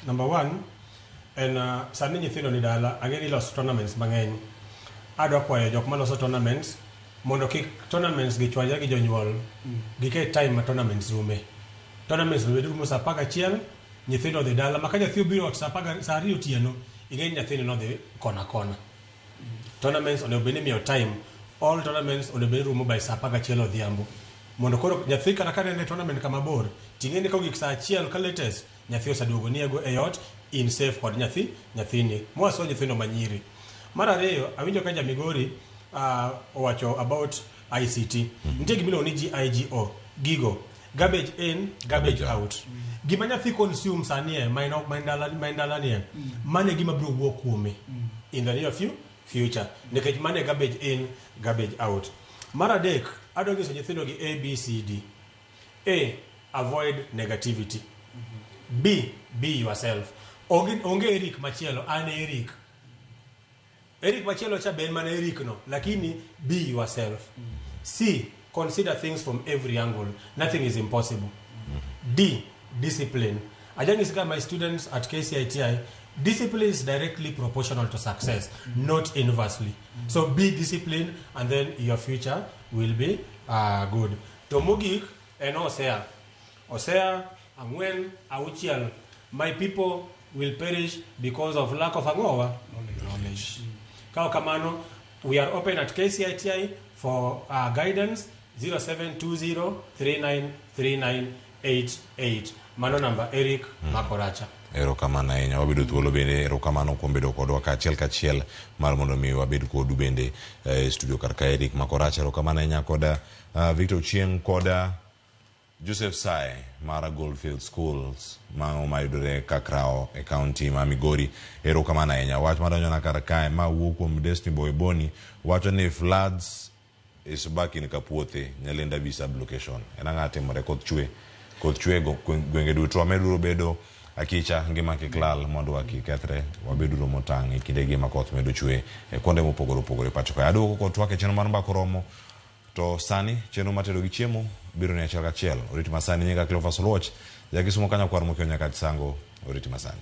Number one, and sani nyithindo ni dala, ang'eni loso tournaments mang'eny. Adwa kwayo jok maloso tournaments, mondo kik tournaments gi chwanya gi jonyuol, giket time ma tournaments rume. Tournaments rume sa 11, nyithindo dhi dala, maka nyathi obiro ot sa 2 otieno, ing'eni nyathini no dhi kona kona. Tournaments onego bed ni miyo time, all tournaments onego bed rumo by sa 11 odhiambo. Mondo koro nyathi kata ka ne tournament kama bor, ting'eni ka gik sa 1 ka latest, nyathi osaduogo niego e ot in safe kod nyathini. Mwaso nyithindo manyiri. Mar ariyo, awinjo ka Jamigori owacho about ICT. Nitie gimilo ni GIGO, gigo, garbage in, garbage out. Gima nyathi consume sanie, mindala nie, mane gima biro wuok kuome in the near future. Nikech mane garbage in, garbage out. Mar adek, adwa nyiso nyithindo gi ABCD. A, avoid negativity. B, be yourself. Onge Eric machielo, an Eric. Eric machielo cha ben mana Eric no, lakini be yourself. C, consider things from every angle. Nothing is impossible. D, discipline. I just got my students at KCITI, discipline is directly proportional to success, not inversely. So be disciplined and then your future will be good. Tomugik and Osea. Osea, Angwen, Auchial. My people will perish because of lack of knowledge. Kao Kamano, we are open at KCITI for guidance 0720393988. Mano number Eric Makoracha. Erokamano ahinya, wabedo thuolo bende, erokamano kuom bedo kodwa kachiel mar mondo mi wabed kodu bende studio karka Eric Makoracha. Erokamano ahinya koda Victor Ochieng koda Joseph Sai mara Goldfield Schools ma omayudore Kakrao e county ma Migori. Erokamano ahinya. Wach madonjona karkae ma wuok kuom Destiny Boy Boni wacho ni floods is back in Kapuothe, Nyalenda B sub-location. Enang'a timore koth chwe gwenge duto wameduro bedo akicha ngima kiklal mondo akikethre wabeduro motang' e kinde gi makoth medo chwe e kuonde mopogore pacho ka. Aduogo ko twake chenro mar mbako romo to sani chenro matedo gi chiemo biro ne achiel kachiel. Oriti masani nyinga Cleophas Oluoch, jakisumo kanya kwar mokyo nyaka tisango. Oriti masani.